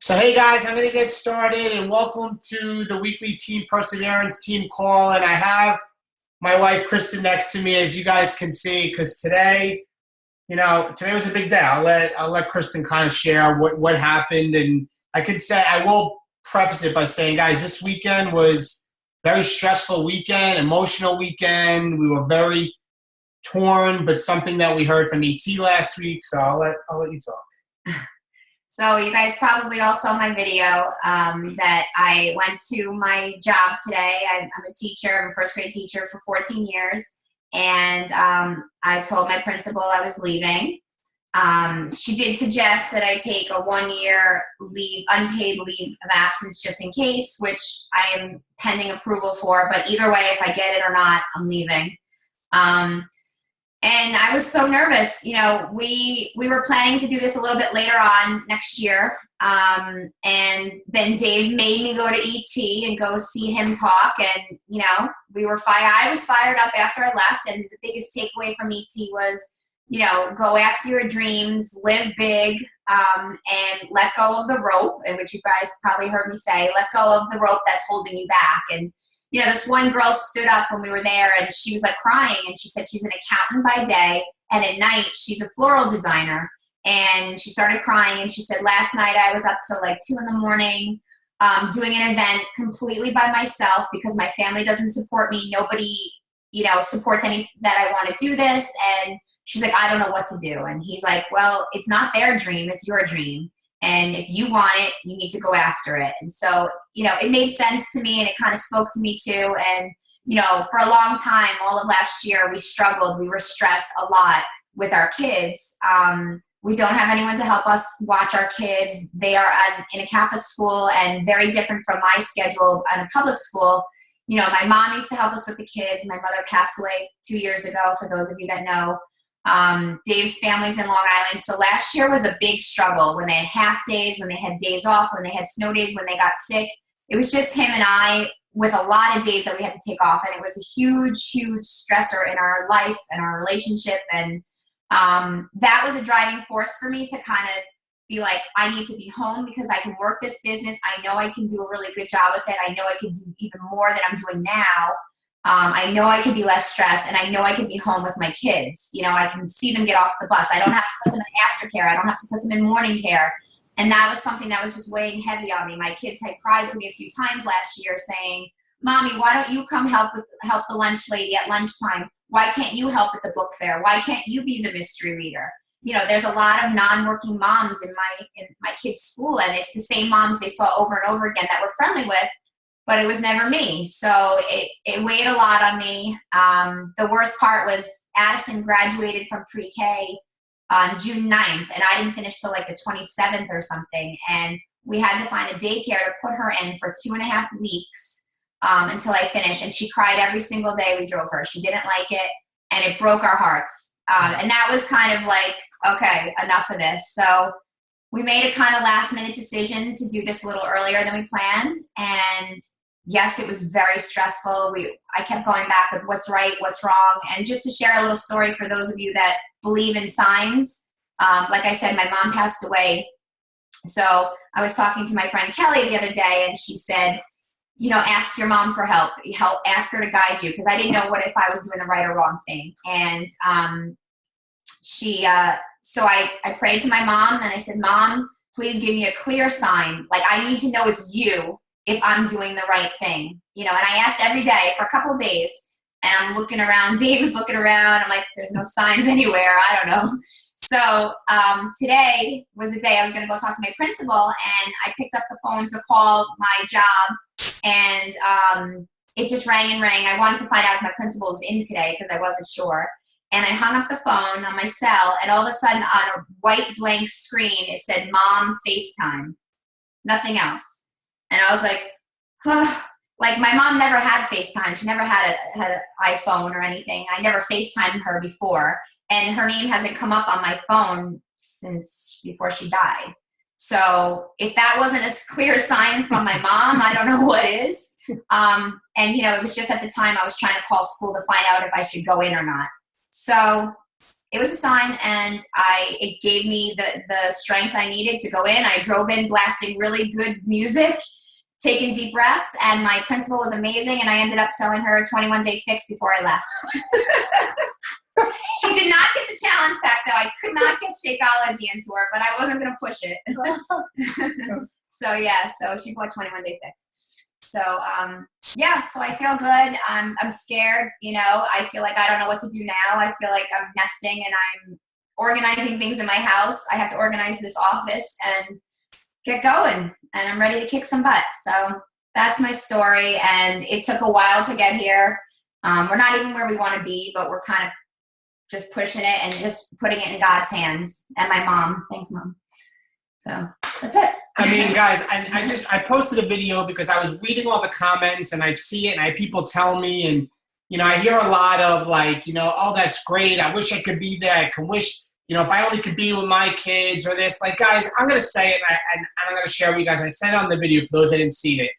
So hey guys, I'm going to get started and welcome to the weekly Team Perseverance team call. And I have my wife Kristen next to me, as you guys can see, because today was a big day. I'll let Kristen kind of share what happened. And I will preface it by saying, guys, this weekend was a very stressful weekend, emotional weekend. We were very torn, but something that we heard from ET last week. So I'll let you talk. So you guys probably all saw my video that I went to my job today. I'm a teacher. I'm a first grade teacher for 14 years. And I told my principal I was leaving. She did suggest that I take a 1-year unpaid leave of absence just in case, which I am pending approval for. But either way, if I get it or not, I'm leaving. And I was so nervous. We were planning to do this a little bit later on next year. And then Dave made me go to ET and go see him talk. And, I was fired up after I left. And the biggest takeaway from ET was, go after your dreams, live big, and let go of the rope, and which you guys probably heard me say, let go of the rope that's holding you back. And this one girl stood up when we were there and she was like crying, and she said she's an accountant by day and at night she's a floral designer. And she started crying and she said, last night I was up till like 2 a.m. Doing an event completely by myself because my family doesn't support me. Nobody, supports any that I want to do this. And she's like, I don't know what to do. And he's like, well, it's not their dream, it's your dream. And if you want it, you need to go after it. And so, it made sense to me and it kind of spoke to me too. And, for a long time, all of last year, we struggled. We were stressed a lot with our kids. We don't have anyone to help us watch our kids. They are in a Catholic school and very different from my schedule in a public school. My mom used to help us with the kids. My mother passed away 2 years ago, for those of you that know. Dave's family's in Long Island. So last year was a big struggle when they had half days, when they had days off, when they had snow days, when they got sick. It was just him and I with a lot of days that we had to take off. And it was a huge, huge stressor in our life and our relationship. And that was a driving force for me to kind of be like, I need to be home because I can work this business. I know I can do a really good job with it. I know I can do even more than I'm doing now. I know I can be less stressed, and I know I can be home with my kids. I can see them get off the bus. I don't have to put them in aftercare. I don't have to put them in morning care. And that was something that was just weighing heavy on me. My kids had cried to me a few times last year saying, Mommy, why don't you come help the lunch lady at lunchtime? Why can't you help at the book fair? Why can't you be the mystery reader? There's a lot of non-working moms in my kids' school, and it's the same moms they saw over and over again that we're friendly with. But it was never me. So it weighed a lot on me. The worst part was Addison graduated from pre-K on June 9th, and I didn't finish till like the 27th or something. And we had to find a daycare to put her in for 2.5 weeks until I finished. And she cried every single day we drove her. She didn't like it, and it broke our hearts. And that was kind of like, okay, enough of this. So we made a kind of last minute decision to do this a little earlier than we planned. And yes, it was very stressful. I kept going back with what's right, what's wrong. And just to share a little story for those of you that believe in signs, like I said, my mom passed away. So I was talking to my friend Kelly the other day, and she said, ask your mom for help, ask her to guide you. Because I didn't know what if I was doing the right or wrong thing. And so I prayed to my mom and I said, Mom, please give me a clear sign. Like, I need to know it's you if I'm doing the right thing. And I asked every day for a couple of days, and I'm looking around. Dave was looking around. I'm like, there's no signs anywhere. I don't know. So today was the day I was going to go talk to my principal, and I picked up the phone to call my job, and it just rang and rang. I wanted to find out if my principal was in today because I wasn't sure. And I hung up the phone on my cell, and all of a sudden on a white blank screen, it said, Mom, FaceTime. Nothing else. And I was like, like my mom never had FaceTime. She never had an iPhone or anything. I never FaceTimed her before. And her name hasn't come up on my phone since before she died. So if that wasn't a clear sign from my mom, I don't know what is. And, it was just at the time I was trying to call school to find out if I should go in or not. So it was a sign, and it gave me the strength I needed to go in. I drove in blasting really good music, taking deep breaths, and my principal was amazing, and I ended up selling her a 21-day fix before I left. She did not get the challenge pack, though. I could not get Shakeology into her, but I wasn't going to push it. So she bought 21-day fix. So, so I feel good. I'm scared, I feel like I don't know what to do now. I feel like I'm nesting and I'm organizing things in my house. I have to organize this office and get going, and I'm ready to kick some butt. So that's my story, and it took a while to get here. We're not even where we want to be, but we're kind of just pushing it and just putting it in God's hands, and my mom. Thanks, Mom. So that's it. I mean, guys, I posted a video because I was reading all the comments, and I see it, and I have people tell me, and, I hear a lot of like, oh, that's great. I wish I could be there. I can wish, if I only could be with my kids or this. Like, guys, I'm going to say it, and I'm going to share with you guys. I said it on the video for those that didn't see it.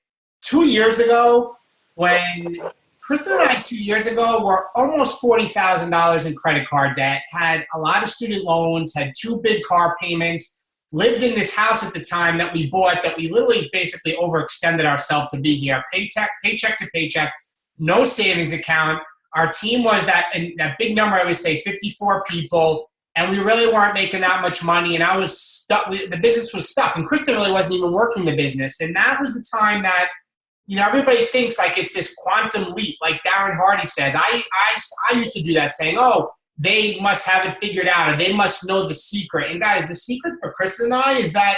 2 years ago, when Kristen and I 2 years ago were almost $40,000 in credit card debt, had a lot of student loans, had 2 big car payments, lived in this house at the time that we bought, that we literally basically overextended ourselves to be here, paycheck to paycheck, no savings account. Our team was that big number, I would say 54 people, and we really weren't making that much money, and I was stuck. The business was stuck, and Kristen really wasn't even working the business, and that was the time that everybody thinks like it's this quantum leap, like Darren Hardy says. I used to do that, saying, oh, they must have it figured out, or they must know the secret. And guys, the secret for Kristen and I is that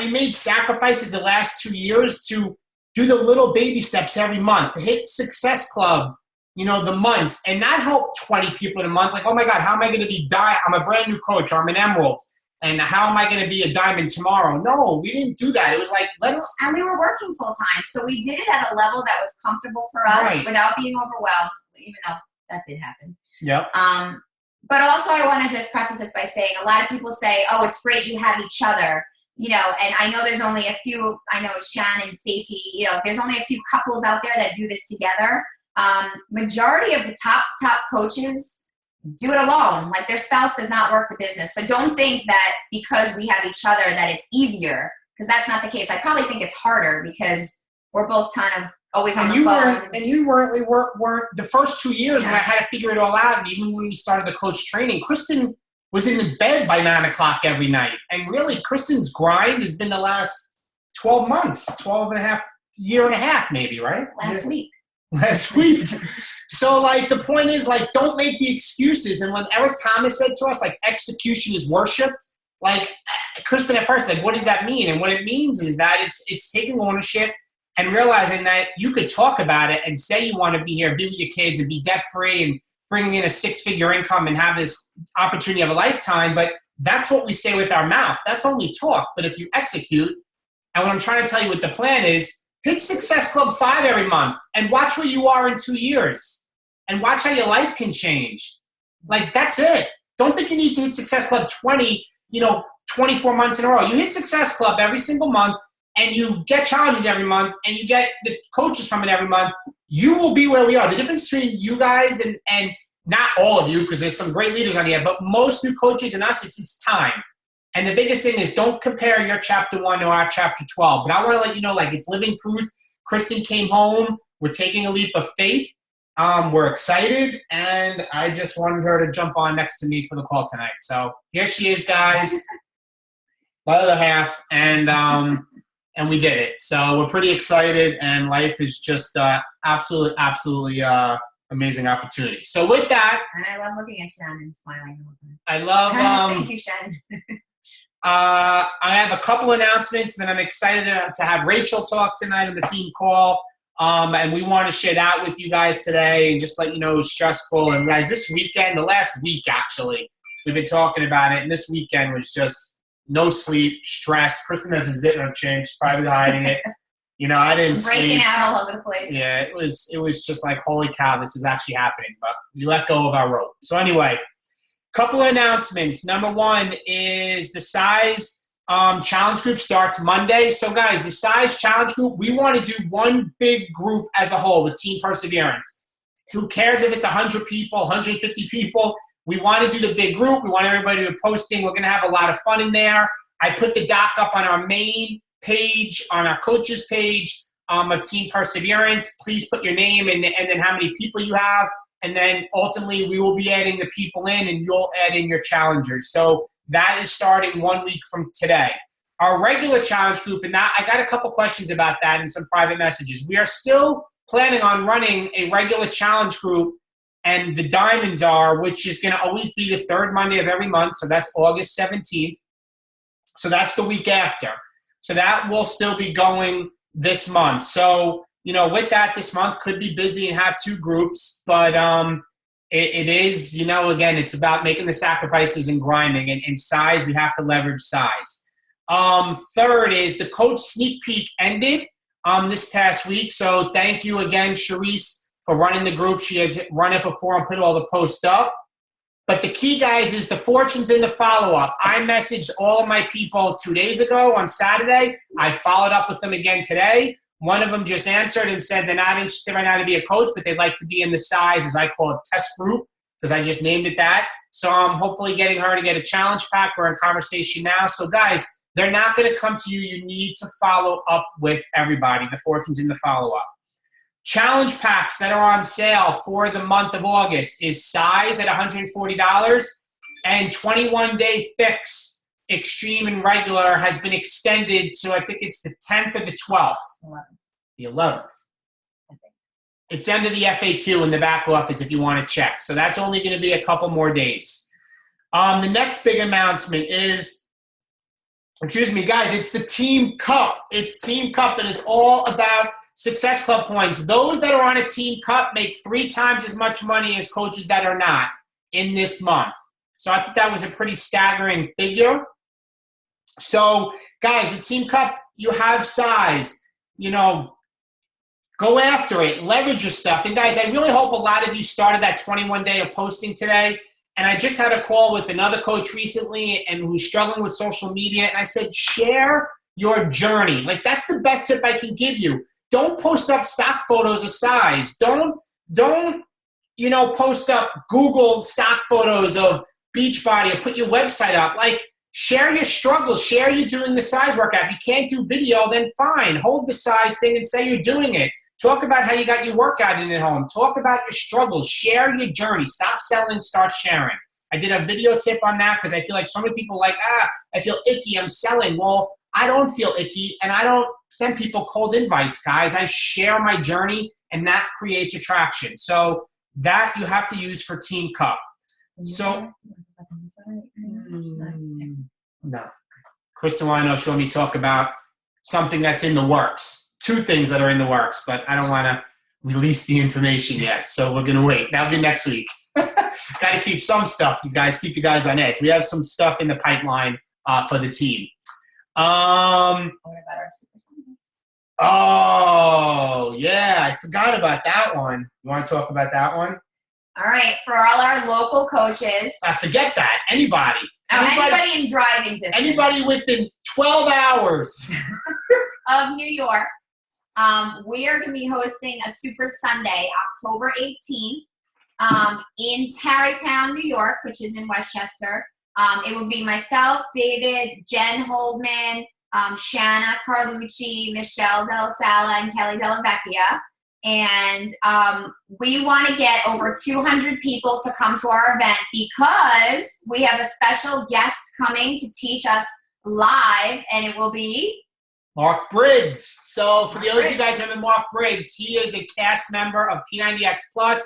we made sacrifices the last 2 years to do the little baby steps every month, to hit Success Club, the months, and not help 20 people in a month. Like, oh my God, how am I going to be I'm a brand new coach, or I'm an emerald, and how am I going to be a diamond tomorrow? No, we didn't do that. It was like, and we were working full time, so we did it at a level that was comfortable for us, without being overwhelmed, even though that did happen. Yep. But also I want to just preface this by saying, a lot of people say, oh, it's great you have each other, and I know there's only a few, I know Shan and Stacy, there's only a few couples out there that do this together. Majority of the top coaches do it alone. Like, their spouse does not work the business. So don't think that because we have each other that it's easier, because that's not the case. I probably think it's harder because we're both kind of always on the phone. And you weren't the first 2 years when I had to figure it all out, and even when we started the coach training, Kristen was in bed by 9 o'clock every night. And really, Kristen's grind has been the last 12 months, 12 and a half, year and a half maybe, right? Last week. So, like, the point is, like, don't make the excuses. And when Eric Thomas said to us, like, execution is worshipped, like, Kristen at first, like, what does that mean? And what it means is that it's taking ownership and realizing that you could talk about it and say you want to be here, be with your kids, and be debt-free, and bringing in a 6-figure income and have this opportunity of a lifetime. But that's what we say with our mouth. That's only talk. But if you execute, and what I'm trying to tell you with the plan is, hit Success Club 5 every month and watch where you are in 2 years, and watch how your life can change. Like, that's it. Don't think you need to hit Success Club 24 months in a row. You hit Success Club every single month, and you get challenges every month, and you get the coaches from it every month. You will be where we are. The difference between you guys and not all of you, because there's some great leaders on here, but most new coaches and us, it's time. And the biggest thing is, don't compare your chapter 1 to our chapter 12. But I want to let you know, like, it's living proof. Kristen came home. We're taking a leap of faith. We're excited. And I just wanted her to jump on next to me for the call tonight. So here she is, guys. My other half. And we did it. So we're pretty excited. And life is just absolutely amazing opportunity. So with that. And I love looking at Shannon and smiling all the time. I love. Thank you, Shannon. I have a couple announcements, and then I'm excited to have Rachel talk tonight on the team call. And we want to share that with you guys today and just let you know it was stressful. And guys, this weekend, the last week actually, we've been talking about it, and this weekend was just no sleep, stress. Kristen has a zit in her chin. She's probably hiding it. I didn't sleep. Breaking out all over the place. Yeah, it was just like, holy cow, this is actually happening. But we let go of our rope. So anyway, couple of announcements. Number one is the size challenge group starts Monday. So guys, the size challenge group, we want to do one big group as a whole with Team Perseverance. Who cares if it's 100 people, 150 people? we want to do the big group. We want everybody to be posting. We're going to have a lot of fun in there. I put the doc up on our main page, on our coaches page of Team Perseverance. Please put your name and then how many people you have. And then ultimately we will be adding the people in and you'll add in your challengers. So that is starting 1 week from today. Our regular challenge group, and I got a couple questions about that in some private messages. We are still planning on running a regular challenge group, and the diamonds are, which is going to always be the third Monday of every month. So that's August 17th. So that's the week after. So that will still be going this month. So, with that, this month could be busy and have 2 groups, but it is, again, it's about making the sacrifices and grinding. And in size, we have to leverage size. Third is the coach sneak peek ended this past week. So thank you again, Sharice, for running the group. She has run it before and put all the posts up. But the key, guys, is the fortunes in the follow-up. I messaged all of my people 2 days ago on Saturday. I followed up with them again today. One of them just answered and said they're not interested right now to be a coach, but they'd like to be in the size, as I call it, test group, because I just named it that. So I'm hopefully getting her to get a challenge pack. We're in conversation now. So, guys, they're not going to come to you. You need to follow up with everybody. The fortunes in the follow-up. Challenge packs that are on sale for the month of August is size at $140 and 21-day fix. Extreme and regular has been extended to, I think it's the 10th or the 12th. 11th. The 11th. I think. It's under the FAQ in the back office if you want to check. So that's only going to be a couple more days. The next big announcement is, guys, it's the Team Cup. It's Team Cup, and it's all about Success Club points. Those that are on a Team Cup make 3 times as much money as coaches that are not in this month. So I think that was a pretty staggering figure. So, guys, the Team Cup, you have size. Go after it. Leverage your stuff. And, guys, I really hope a lot of you started that 21-day of posting today. And I just had a call with another coach recently and who's struggling with social media. And I said, share your journey. Like, that's the best tip I can give you. Don't post up stock photos of size. Don't post up Google stock photos of Beachbody or put your website up. Like, share your struggles. Share you doing the size workout. If you can't do video, then fine. Hold the size thing and say you're doing it. Talk about how you got your workout in at home. Talk about your struggles. Share your journey. Stop selling, start sharing. I did a video tip on that because I feel like so many people are like, I feel icky, I'm selling. Well, I don't feel icky, and I don't send people cold invites, guys. I share my journey, and that creates attraction. So that you have to use for Team Cup. So, no. Kristen Wino showed me talk about something that's in the works. 2 things that are in the works, but I don't want to release the information yet, so we're going to wait. That'll be next week. Got to keep some stuff, you guys. Keep you guys on edge. We have some stuff in the pipeline for the team. What about our Super Sunday? Oh, yeah. I forgot about that one. You want to talk about that one? All right. For all our local coaches. Forget that. Anybody in driving distance. Anybody within 12 hours. of New York. We are going to be hosting a Super Sunday, October 18th, in Tarrytown, New York, which is in Westchester. It will be myself, David, Jen Holdman, Shanna Carlucci, Michelle Del Sala, and Kelly Della Vecchia. And we want to get over 200 people to come to our event because we have a special guest coming to teach us live, and it will be Mark Briggs. So for those of you guys who remember Mark Briggs, he is a cast member of P90X Plus,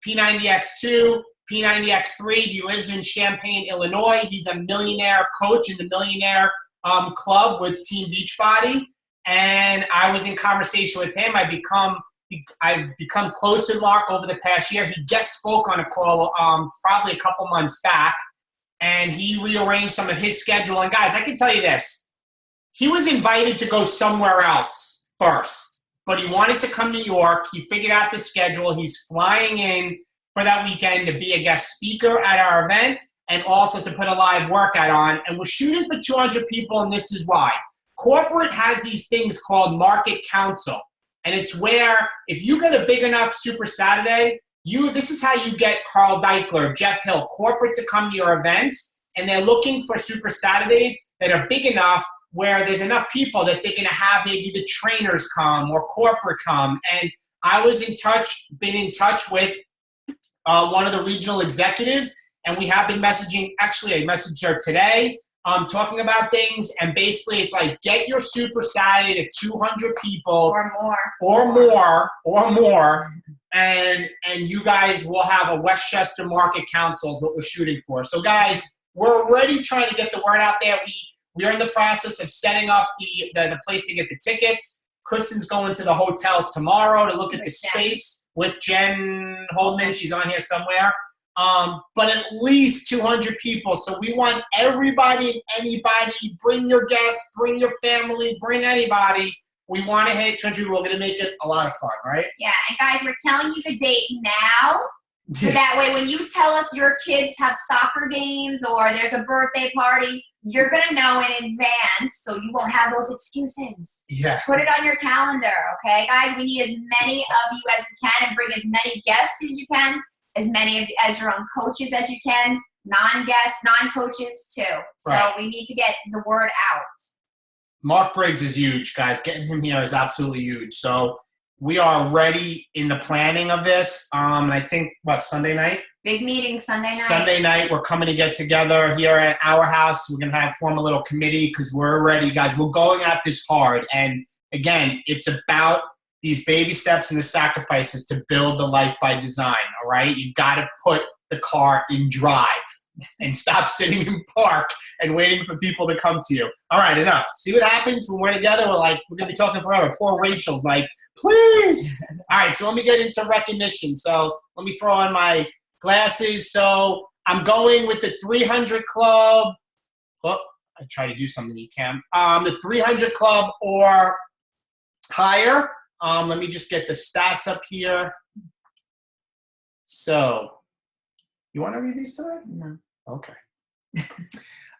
P90X2, P90X3. He lives in Champaign, Illinois. He's a millionaire coach in the Millionaire Club with Team Beachbody. And I was in conversation with him. I've become close to Mark over the past year. He guest spoke on a call probably a couple months back, and he rearranged some of his schedule. And guys, I can tell you this. He was invited to go somewhere else first, but he wanted to come to New York. He figured out the schedule. He's flying in for that weekend to be a guest speaker at our event and also to put a live workout on. And we're shooting for 200 people, and this is why. Corporate has these things called market council. And it's where if you get a big enough Super Saturday, This is how you get Carl Deichler, Jeff Hill, corporate to come to your events, and they're looking for Super Saturdays that are big enough where there's enough people that they're going to have maybe the trainers come or corporate come. And I was been in touch with one of the regional executives, and we have been messaging. Actually, I messaged her today, talking about things, and basically it's like, get your Super Saturday to 200 people or more, and you guys will have a Westchester Market Council is what we're shooting for. So guys, we're already trying to get the word out there. We're in the process of setting up the place to get the tickets. Kristen's going to the hotel tomorrow to look at the space with Jen Holdman. She's on here somewhere. But at least 200 people. So we want everybody, anybody, bring your guests, bring your family, bring anybody. We want to hit 200 people. We're going to make it a lot of fun, right? Yeah, and guys, we're telling you the date now. So that way when you tell us your kids have soccer games or there's a birthday party, you're going to know in advance so you won't have those excuses. Yeah. Put it on your calendar, okay? Guys, we need as many of you as we can and bring as many guests as you can, as many as your own coaches as you can, non-guests, non-coaches too. So we need to get the word out. Mark Briggs is huge, guys. Getting him here is absolutely huge. So we are ready in the planning of this. And I think, Sunday night? Big meeting Sunday night. Sunday night, we're coming to get together here at our house. We're going to form a little committee because we're ready, guys. We're going at this hard. And again, it's about these baby steps and the sacrifices to build the life by design, all right? You got to put the car in drive and stop sitting in park and waiting for people to come to you. All right, enough. See what happens when we're together? We're going to be talking forever. Poor Rachel's like, please. All right, so let me get into recognition. So let me throw on my glasses. So I'm going with the 300 Club. Oh, I try to do something you can. The 300 Club or higher. Let me just get the stats up here. So, you want to read these today? No. Okay.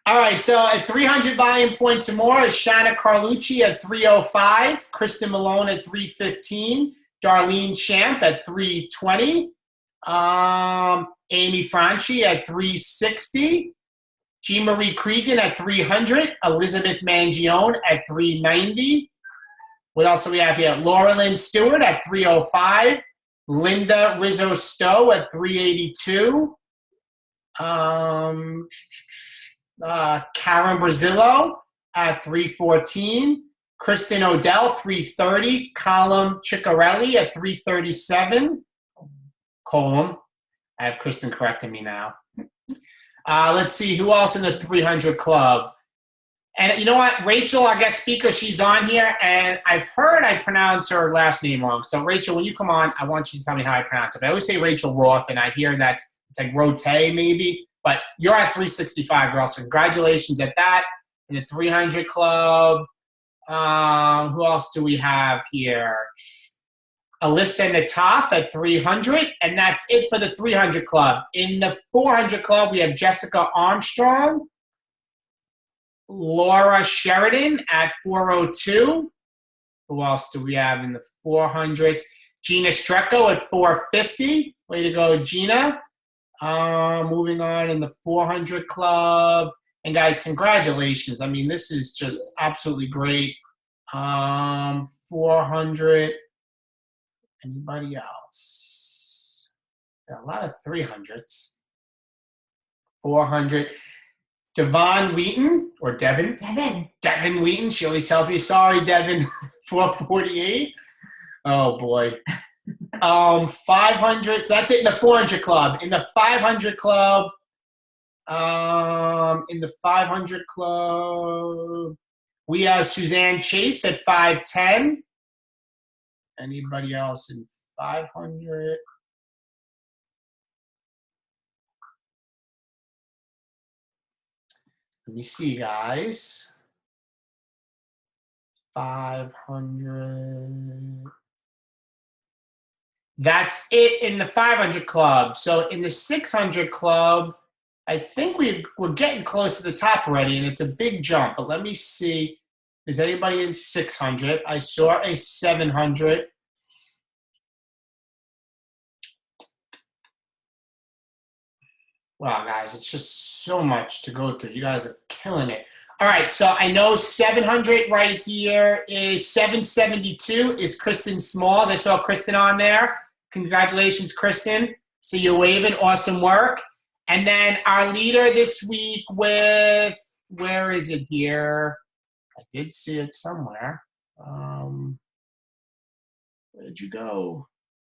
All right, so at 300 volume points or more is Shanna Carlucci at 305, Kristen Malone at 315, Darlene Champ at 320, Amy Franchi at 360, Jean Marie Cregan at 300, Elizabeth Mangione at 390. What else do we have here? Laura Lynn Stewart at 305, Linda Rizzo Stowe at 382, Karen Brazillo at 314, Kristen Odell 330, Colum Ciccarelli at 337, Colum. I have Kristen correcting me now. Let's see, who else in the 300 Club? And you know what? Rachel, our guest speaker, she's on here, and I've heard I pronounce her last name wrong. So, Rachel, when you come on, I want you to tell me how I pronounce it. I always say Rachel Roth, and I hear that it's like Rothe maybe, but you're at 365, girl. So, congratulations at that. In the 300 Club, who else do we have here? Alyssa Nataf at 300, and that's it for the 300 Club. In the 400 Club, we have Jessica Armstrong, Laura Sheridan at 402. Who else do we have in the 400s? Gina Strecco at 450. Way to go, Gina. Moving on in the 400 Club. And guys, congratulations. I mean, this is just absolutely great. 400. Anybody else? There are a lot of 300s. 400. Devon Wheaton, or Devin? Devin Wheaton. She always tells me, sorry, Devin, 448. Oh, boy. 500. So that's it in the 400 Club. In the 500 Club, we have Suzanne Chase at 510. Anybody else in 500? Let me see, guys. 500. That's it in the 500 Club. So in the 600 Club, I think we're getting close to the top already, and it's a big jump. But let me see. Is anybody in 600? I saw a 700. Wow, guys, it's just so much to go through. You guys are killing it. All right, so I know 700 right here is 772 is Kristen Smalls. I saw Kristen on there. Congratulations, Kristen. See you waving. Awesome work. And then our leader this week with, where is it here? I did see it somewhere. Where'd you go?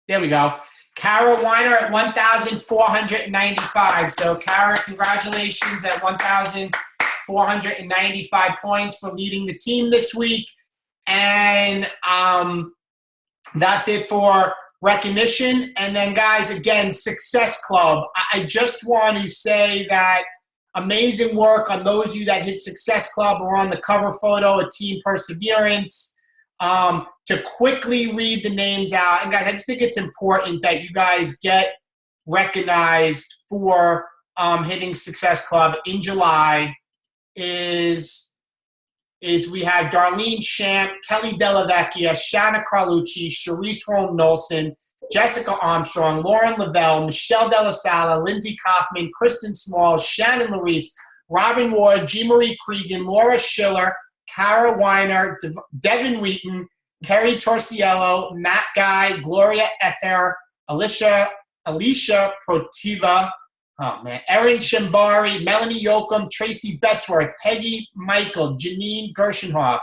There we go. Kara Weiner at 1,495. So, Kara, congratulations at 1,495 points for leading the team this week. And that's it for recognition. And then, guys, again, Success Club. I just want to say that amazing work on those of you that hit Success Club or on the cover photo of Team Perseverance. To quickly read the names out. And guys, I just think it's important that you guys get recognized for hitting Success Club in July. Is we have Darlene Champ, Kelly Delavecchia, Shanna Carlucci, Sharice Rome-Nolson, Jessica Armstrong, Lauren Lavelle, Michelle Della Sala, Lindsay Kaufman, Kristen Small, Shannon Larice, Robin Ward, G. Marie Cregan, Laura Schiller, Kara Weiner, Devin Wheaton, Kerry Torciello, Matt Guy, Gloria Ether, Alicia Protiva, Erin Shambari, Melanie Yoakum, Tracy Betzworth, Peggy Michael, Janine Gershenhoff,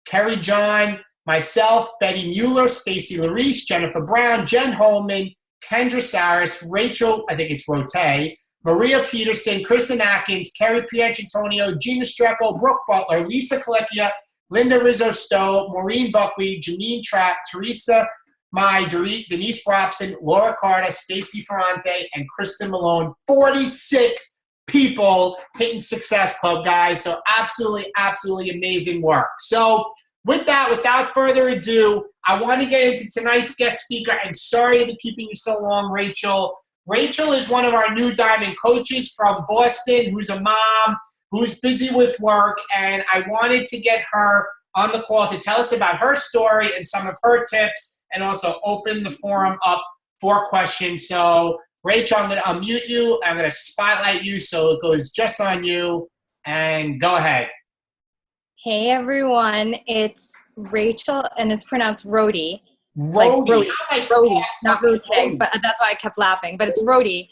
Kerry John, myself, Betty Mueller, Stacy Larice, Jennifer Brown, Jen Holman, Kendra Saris, Rachel, I think it's Rothe, Maria Peterson, Kristen Atkins, Kerry Pietrantonio, Gina Strecco, Brooke Butler, Lisa Colecchia, Linda Rizzo-Stowe, Maureen Buckley, Janine Trapp, Teresa Mai, Denise Robson, Laura Carter, Stacy Ferrante, and Kristen Malone. 46 people hitting Success Club, guys. So absolutely, absolutely amazing work. So with that, without further ado, I want to get into tonight's guest speaker. And sorry to be keeping you so long, Rachel. Rachel is one of our new Diamond coaches from Boston, who's a mom, who's busy with work, and I wanted to get her on the call to tell us about her story and some of her tips, and also open the forum up for questions. So, Rachel, I'm going to unmute you. I'm going to spotlight you so it goes just on you, and go ahead. Hey, everyone. It's Rachel, and it's pronounced Rothe. Rothe. Like Rothe, not Rothe, but that's why I kept laughing. But it's Rothe.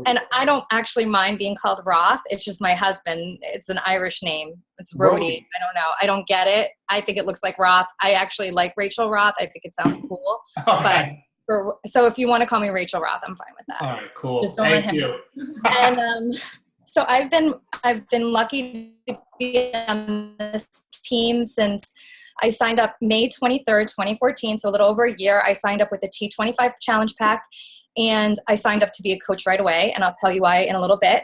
And I don't actually mind being called Rothe. It's just my husband. It's an Irish name. It's Rothe. I don't know. I don't get it. I think it looks like Roth. I actually like Rachel Roth. I think it sounds cool. Okay. But so if you want to call me Rachel Roth, I'm fine with that. All right, cool. Just don't let him. You. And so I've been lucky to be on this team since I signed up May 23rd, 2014, so a little over a year. I signed up with the T25 Challenge Pack, and I signed up to be a coach right away, and I'll tell you why in a little bit.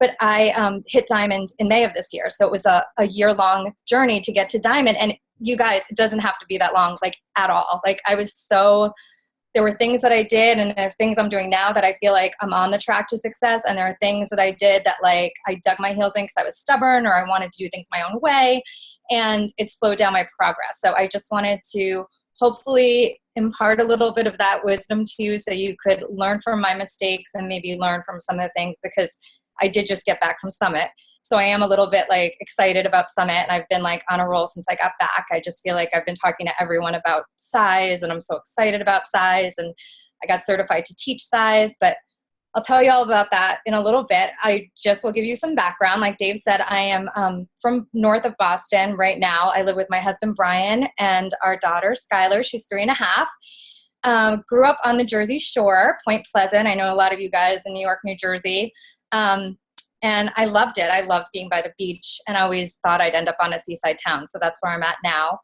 But I hit Diamond in May of this year, so it was a year-long journey to get to Diamond. And you guys, it doesn't have to be that long, like, at all. Like, there were things that I did, and there are things I'm doing now that I feel like I'm on the track to success, and there are things that I did that, like, I dug my heels in because I was stubborn or I wanted to do things my own way, and it slowed down my progress. So I just wanted to hopefully impart a little bit of that wisdom to you so you could learn from my mistakes and maybe learn from some of the things, because I did just get back from Summit. So I am a little bit like excited about Summit, and I've been like on a roll since I got back. I just feel like I've been talking to everyone about size, and I'm so excited about size, and I got certified to teach size, but I'll tell you all about that in a little bit. I just will give you some background. Like Dave said, I am from north of Boston right now. I live with my husband, Brian, and our daughter, Skylar. She's 3.5. Grew up on the Jersey Shore, Point Pleasant. I know a lot of you guys in New York, New Jersey. And I loved it. I loved being by the beach, and I always thought I'd end up on a seaside town. So that's where I'm at now,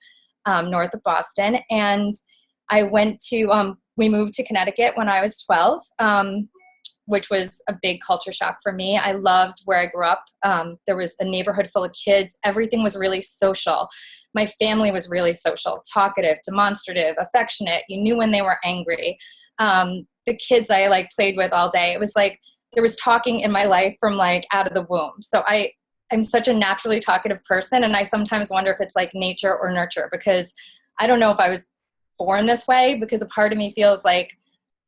north of Boston. And I went to, we moved to Connecticut when I was 12. Which was a big culture shock for me. I loved where I grew up. There was a neighborhood full of kids. Everything was really social. My family was really social, talkative, demonstrative, affectionate. You knew when they were angry. The kids I like played with all day. It was like there was talking in my life from like out of the womb. So I'm such a naturally talkative person, and I sometimes wonder if it's like nature or nurture, because I don't know if I was born this way, because a part of me feels like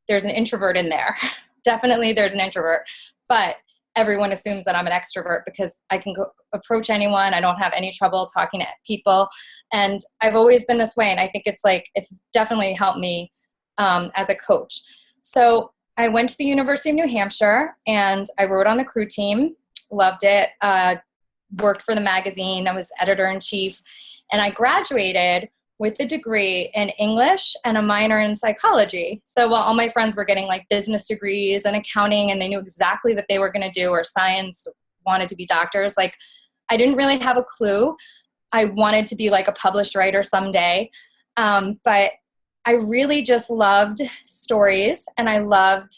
there's an introvert in there. Definitely there's an introvert, but everyone assumes that I'm an extrovert because I can go approach anyone. I don't have any trouble talking to people. And I've always been this way. And I think it's definitely helped me as a coach. So I went to the University of New Hampshire and I rode on the crew team, loved it, worked for the magazine. I was editor-in-chief, and I graduated with a degree in English and a minor in psychology. So while all my friends were getting like business degrees and accounting, and they knew exactly what they were going to do, or science, wanted to be doctors, like I didn't really have a clue. I wanted to be like a published writer someday. But I really just loved stories, and I loved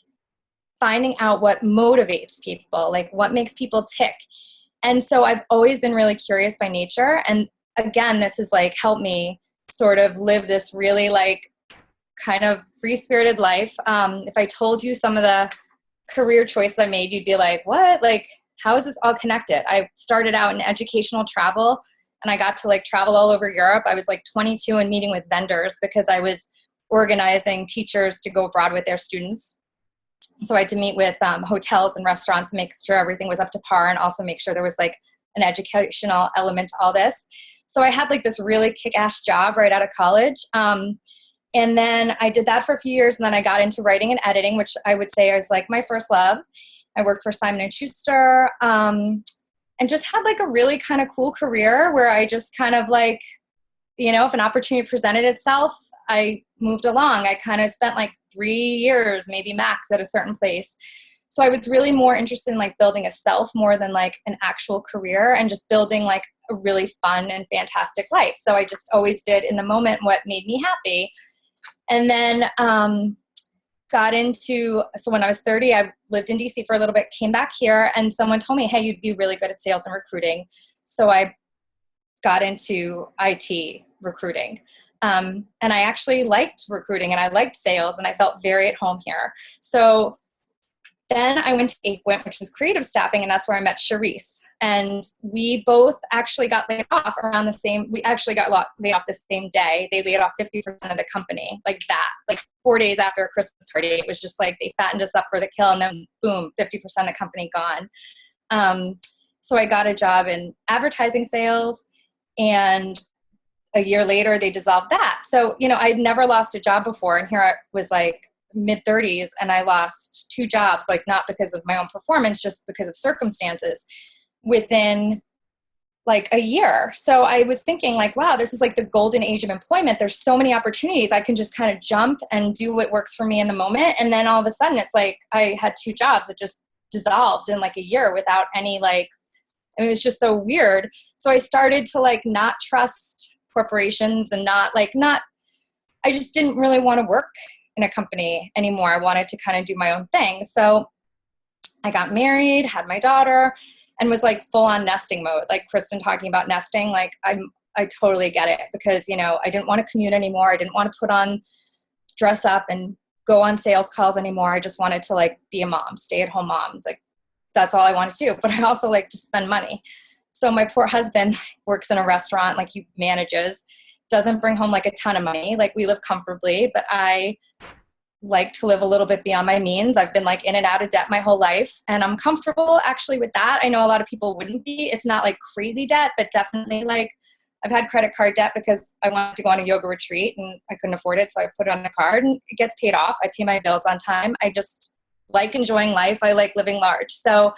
finding out what motivates people, like what makes people tick. And so I've always been really curious by nature. And again, this has like helped me sort of live this really like kind of free-spirited life. If I told you some of the career choices I made, you'd be like, what? Like, how is this all connected? I started out in educational travel, and I got to like travel all over Europe. I was like 22 and meeting with vendors because I was organizing teachers to go abroad with their students. So I had to meet with hotels and restaurants, make sure everything was up to par, and also make sure there was like an educational element to all this. So I had like this really kick-ass job right out of college. And then I did that for a few years, and then I got into writing and editing, which I would say is like my first love. I worked for Simon & Schuster, and just had like a really kind of cool career where I just kind of like, you know, if an opportunity presented itself, I moved along. I kind of spent like 3 years, maybe max, at a certain place. So I was really more interested in like building a self more than like an actual career, and just building like a really fun and fantastic life. So I just always did in the moment what made me happy. And then so when I was 30, I lived in DC for a little bit, came back here, and someone told me, hey, you'd be really good at sales and recruiting. So I got into IT recruiting. And I actually liked recruiting, and I liked sales, and I felt very at home here. So then I went to AQUINT, which was creative staffing, and that's where I met Charisse. And we both actually got laid off we actually got laid off the same day. They laid off 50% of the company, like that, like 4 days after a Christmas party. It was just like they fattened us up for the kill, and then boom, 50% of the company gone. So I got a job in advertising sales, and a year later they dissolved that. So, you know, I'd never lost a job before, and here I was like mid-30s, and I lost 2 jobs, like not because of my own performance, just because of circumstances within like a year. So I was thinking like, wow, this is like the golden age of employment. There's so many opportunities. I can just kind of jump and do what works for me in the moment. And then all of a sudden it's like I had 2 jobs that just dissolved in like a year without any like, I mean, it was just so weird. So I started to like not trust corporations, and I just didn't really want to work in a company anymore. I wanted to kind of do my own thing. So I got married, had my daughter, and was like full on nesting mode. Like Kristen talking about nesting, like I totally get it, because, you know, I didn't want to commute anymore. I didn't want to dress up and go on sales calls anymore. I just wanted to like be a mom, stay at home mom. It's like, that's all I wanted to do. But I also like to spend money. So my poor husband works in a restaurant, like he manages, doesn't bring home like a ton of money. Like we live comfortably, but I like to live a little bit beyond my means. I've been like in and out of debt my whole life, and I'm comfortable actually with that. I know a lot of people wouldn't be. It's not like crazy debt, but definitely like I've had credit card debt because I wanted to go on a yoga retreat and I couldn't afford it. So I put it on the card and it gets paid off. I pay my bills on time. I just like enjoying life. I like living large. So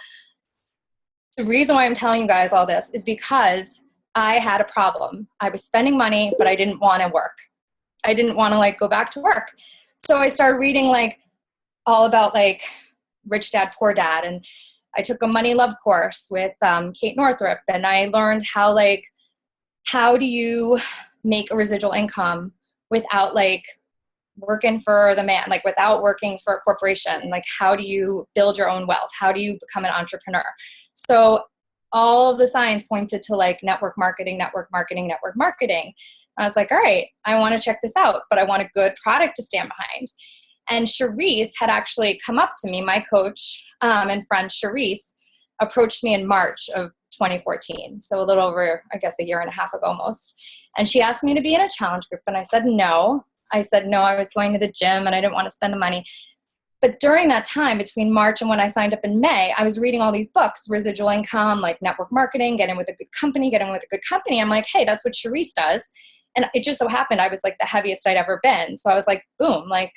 the reason why I'm telling you guys all this is because I had a problem. I was spending money, but I didn't want to work. I didn't want to like go back to work. So I started reading like all about like Rich Dad, Poor Dad. And I took a money love course with Kate Northrup. And I learned how do you make a residual income without like working for the man, like without working for a corporation. Like how do you build your own wealth? How do you become an entrepreneur? So all of the science pointed to like network marketing. I was like, all right, I want to check this out, but I want a good product to stand behind. And Charisse had actually come up to me, my coach and friend Charisse approached me in March of 2014. So a little over, I guess, a year and a half ago almost. And she asked me to be in a challenge group. And I said, no. I was going to the gym and I didn't want to spend the money. But during that time between March and when I signed up in May, I was reading all these books, residual income, like network marketing, get in with a good company. I'm like, hey, that's what Charisse does. And it just so happened I was like the heaviest I'd ever been. So I was like, boom, like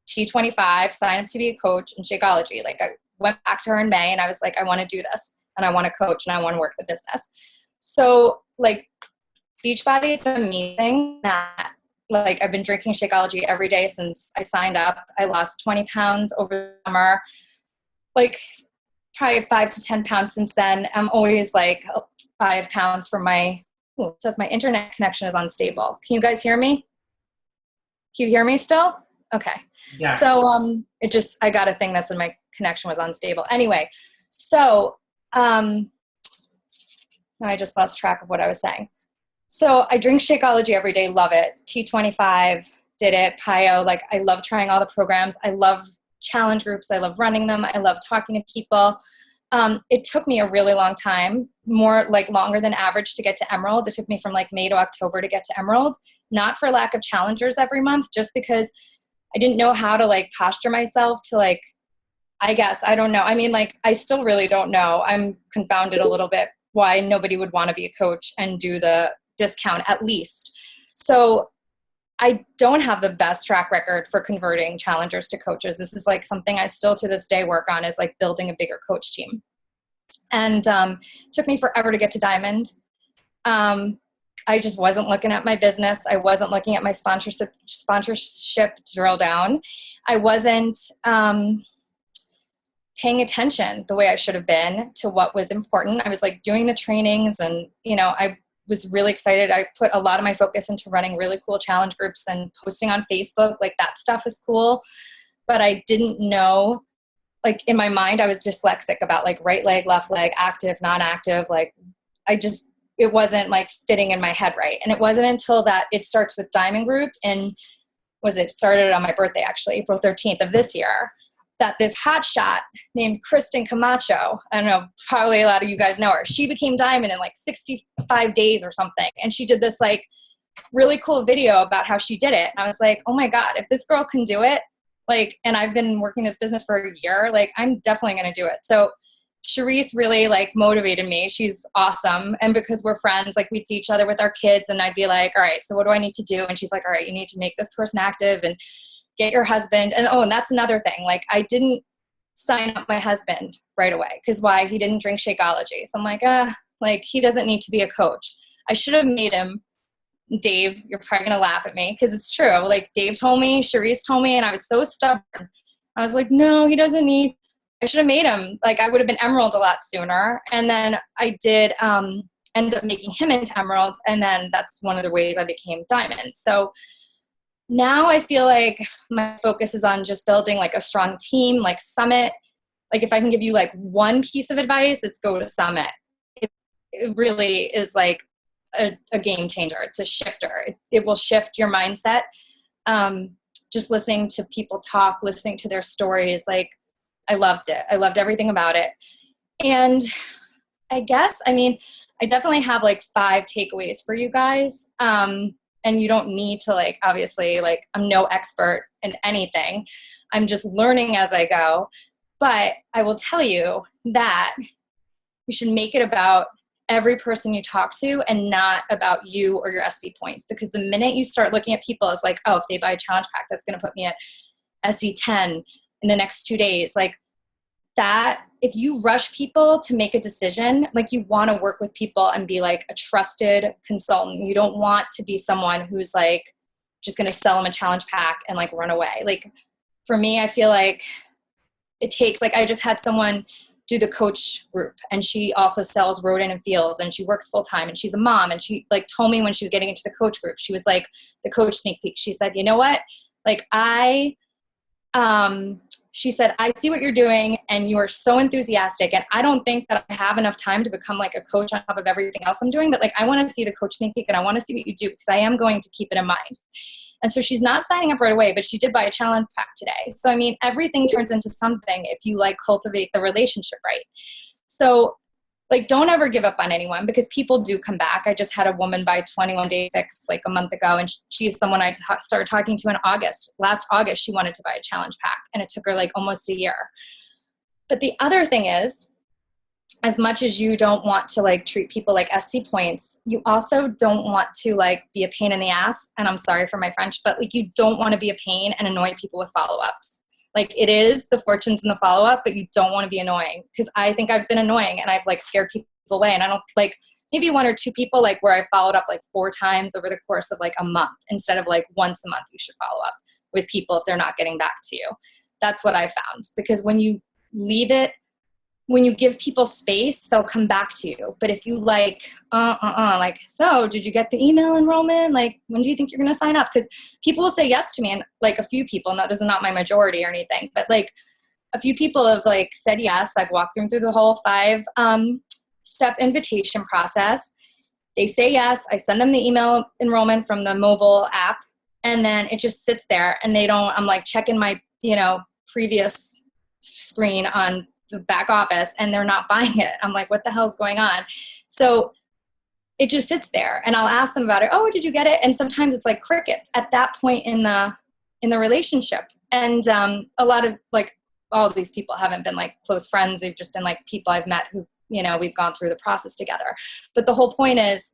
T25, sign up to be a coach in Shakeology. Like I went back to her in May and I was like, I want to do this and I want to coach and I want to work the business. So like Beachbody is amazing that like I've been drinking Shakeology every day since I signed up. I lost 20 pounds over the summer, like probably 5 to 10 pounds since then. I'm always like 5 pounds from it says my internet connection is unstable. Can you guys hear me? Can you hear me still? Okay. Yes. So I got a thing that said my connection was unstable. Anyway, so now I just lost track of what I was saying. So I drink Shakeology every day, love it. T25, did it, PIO, like I love trying all the programs. I love challenge groups. I love running them. I love talking to people. It took me a really long time, more like longer than average to get to Emerald. It took me from like May to October to get to Emerald, not for lack of challengers every month, just because I didn't know how to like posture myself to like, I guess, I don't know. I mean, like, I still really don't know. I'm confounded a little bit why nobody would want to be a coach and do the discount at least. So I don't have the best track record for converting challengers to coaches. This is like something I still to this day work on, is like building a bigger coach team. And took me forever to get to Diamond. I just wasn't looking at my business. I wasn't looking at my sponsorship drill down. I wasn't paying attention the way I should have been to what was important. I was like doing the trainings and, I was really excited. I put a lot of my focus into running really cool challenge groups and posting on Facebook. Like that stuff is cool. But I didn't know, like in my mind, I was dyslexic about like right leg, left leg, active, non-active. Like it wasn't like fitting in my head right. And it wasn't until that it starts with Diamond Group and started on my birthday, actually, April 13th of this year, that this hotshot named Kristen Camacho, I don't know, probably a lot of you guys know her. She became Diamond in like 65 days or something. And she did this like really cool video about how she did it. And I was like, oh my God, if this girl can do it, like, and I've been working this business for a year, like I'm definitely going to do it. So Charisse really like motivated me. She's awesome. And because we're friends, like we'd see each other with our kids and I'd be like, all right, so what do I need to do? And she's like, all right, you need to make this person active and get your husband. And that's another thing. Like I didn't sign up my husband right away. Cause why? He didn't drink Shakeology. So I'm like, he doesn't need to be a coach. I should have made him. Dave, you're probably going to laugh at me because it's true. Like Dave told me, Charisse told me, and I was so stubborn. I was like, no, he doesn't need, I should have made him. Like I would have been Emerald a lot sooner. And then I did end up making him into Emerald. And then that's one of the ways I became Diamond. So now I feel like my focus is on just building like a strong team, like Summit. Like if I can give you like one piece of advice, it's go to Summit. It really is like a game changer. It's a shifter. It will shift your mindset. Just listening to people talk, listening to their stories. Like I loved it. I loved everything about it. And I guess, I definitely have like 5 takeaways for you guys. And you don't need to like, obviously, like I'm no expert in anything. I'm just learning as I go. But I will tell you that you should make it about every person you talk to and not about you or your SC points. Because the minute you start looking at people as like, oh, if they buy a challenge pack, that's going to put me at SC 10 in the next 2 days. Like that, if you rush people to make a decision, like you want to work with people and be like a trusted consultant. You don't want to be someone who's like just going to sell them a challenge pack and like run away. Like for me, I feel like it takes, like I just had someone do the coach group and she also sells Rothe and Fields and she works full time and she's a mom. And she like told me when she was getting into the coach group, she was like the coach sneak peek. She said, you know what? Like she said, I see what you're doing and you are so enthusiastic. And I don't think that I have enough time to become like a coach on top of everything else I'm doing. But like, I want to see the coach sneak peek and I want to see what you do because I am going to keep it in mind. And so she's not signing up right away, but she did buy a challenge pack today. So, everything turns into something if you like cultivate the relationship right. So like, don't ever give up on anyone, because people do come back. I just had a woman buy 21 Day Fix like a month ago, and she's someone I started talking to in August. Last August, she wanted to buy a challenge pack, and it took her like almost a year. But the other thing is, as much as you don't want to like treat people like SC points, you also don't want to like be a pain in the ass. And I'm sorry for my French, but like, you don't want to be a pain and annoy people with follow-ups. Like, it is the fortunes in the follow-up, but you don't want to be annoying, because I think I've been annoying and I've like scared people away. And I don't like, maybe one or two people like where I followed up like 4 times over the course of like a month, instead of like once a month you should follow up with people if they're not getting back to you. That's what I found, because when you leave it, when you give people space, they'll come back to you. But if you like, like, so did you get the email enrollment? Like, when do you think you're going to sign up? Because people will say yes to me, and like a few people, and this is not my majority or anything, but like a few people have like said yes. I've walked them through the whole 5-step invitation process. They say yes. I send them the email enrollment from the mobile app, and then it just sits there, and they don't, I'm like checking my, previous screen on the back office, and they're not buying it. I'm like, what the hell's going on? So it just sits there, and I'll ask them about it. Oh, did you get it? And sometimes it's like crickets at that point in the relationship. And a lot of like, all of these people haven't been like close friends. They've just been like people I've met who, we've gone through the process together. But the whole point is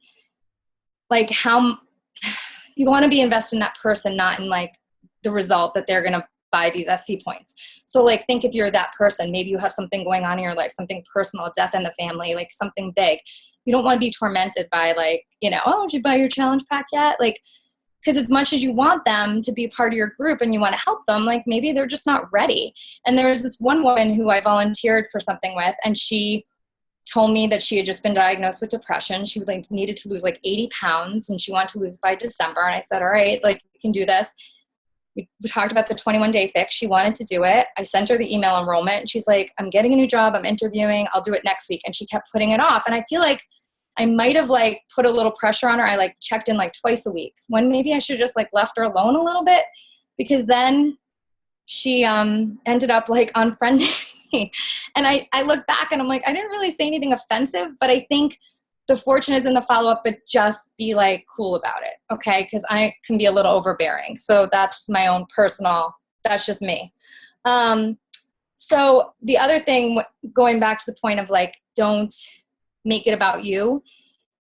like, how you want to be invested in that person, not in like the result that they're going to buy these SC points. So like, think if you're that person, maybe you have something going on in your life, something personal, death in the family, like something big. You don't want to be tormented by like, oh, did you buy your challenge pack yet? Like, because as much as you want them to be a part of your group and you want to help them, like maybe they're just not ready. And there was this one woman who I volunteered for something with, and she told me that she had just been diagnosed with depression. She like needed to lose like 80 pounds, and she wanted to lose it by December. And I said, all right, like, we can do this. We talked about the 21 Day Fix. She wanted to do it. I sent her the email enrollment, and she's like, I'm getting a new job. I'm interviewing. I'll do it next week. And she kept putting it off. And I feel like I might have like put a little pressure on her. I like checked in like twice a week, when maybe I should just like left her alone a little bit, because then she ended up like unfriending me. And I look back and I'm like, I didn't really say anything offensive, but I think the fortune is in the follow-up, but just be like cool about it. Okay. Cause I can be a little overbearing. So that's my own personal, that's just me. So the other thing, going back to the point of like, don't make it about you.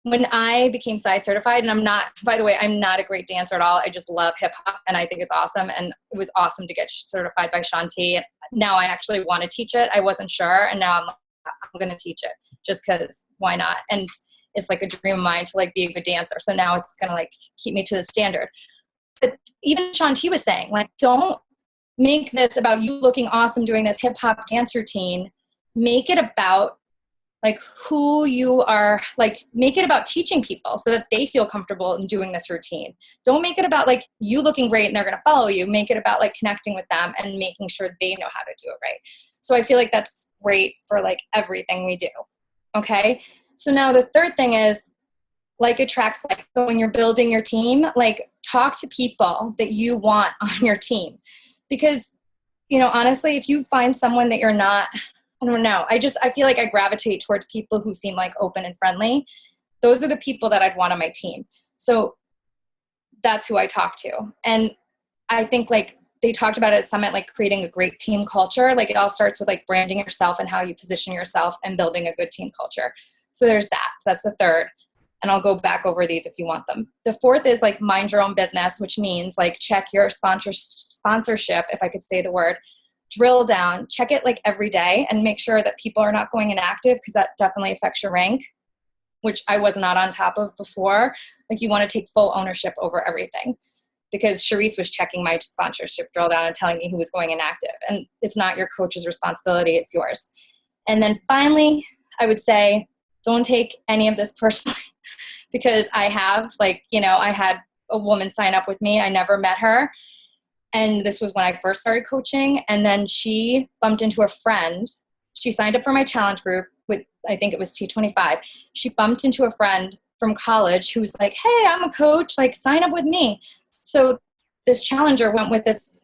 When I became size certified, and I'm not, by the way, I'm not a great dancer at all. I just love hip hop, and I think it's awesome. And it was awesome to get certified by Shanti. Now I actually want to teach it. I wasn't sure. And now I'm going to teach it just because why not? And it's like a dream of mine to like be a good dancer. So now it's going to like keep me to the standard. But even Shanti was saying, like, don't make this about you looking awesome doing this hip hop dance routine. Make it about like who you are, like make it about teaching people so that they feel comfortable in doing this routine. Don't make it about like you looking great and they're going to follow you. Make it about like connecting with them and making sure they know how to do it right. So I feel like that's great for like everything we do. Okay. So now the third thing is like attracts like, so when you're building your team, like talk to people that you want on your team, because, honestly, if you find someone that you're not, I don't know. I feel like I gravitate towards people who seem like open and friendly. Those are the people that I'd want on my team. So that's who I talk to. And I think like they talked about it at Summit, like creating a great team culture. Like it all starts with like branding yourself and how you position yourself and building a good team culture. So there's that. So that's the third. And I'll go back over these if you want them. The fourth is like mind your own business, which means like check your sponsorship, if I could say the word. Drill down, check it like every day and make sure that people are not going inactive, because that definitely affects your rank, which I was not on top of before. Like you want to take full ownership over everything, because Charisse was checking my sponsorship drill down and telling me who was going inactive. And it's not your coach's responsibility, it's yours. And then finally, I would say don't take any of this personally, because I have like, I had a woman sign up with me. I never met her. And this was when I first started coaching. And then she bumped into a friend. She signed up for my challenge group with, I think it was T25. She bumped into a friend from college who was like, hey, I'm a coach, like sign up with me. So this challenger went with this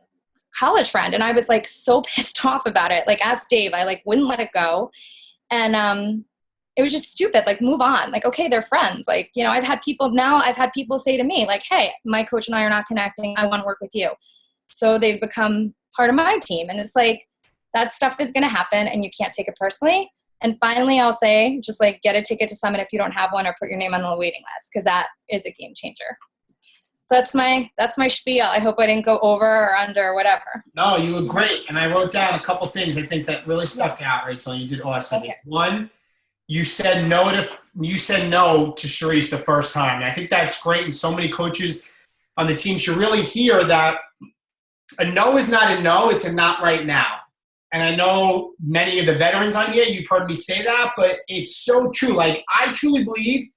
college friend. And I was like so pissed off about it. Like ask Dave, I like wouldn't let it go. And it was just stupid. Like, move on. Like, okay, they're friends. Like, you know, I've had people say to me, like, hey, my coach and I are not connecting. I want to work with you. So they've become part of my team. And it's like, that stuff is going to happen and you can't take it personally. And finally, I'll say, just like, get a ticket to Summit if you don't have one, or put your name on the waiting list, because that is a game changer. So that's my spiel. I hope I didn't go over or under or whatever. No, you were great. And I wrote down a couple things I think that really stuck out, Rachel. You did awesome. Okay. One, you said no to Charisse the first time. And I think that's great. And so many coaches on the team should really hear that a no is not a no. It's a not right now. And I know many of the veterans on here, you've heard me say that, but it's so true. Like, I truly believe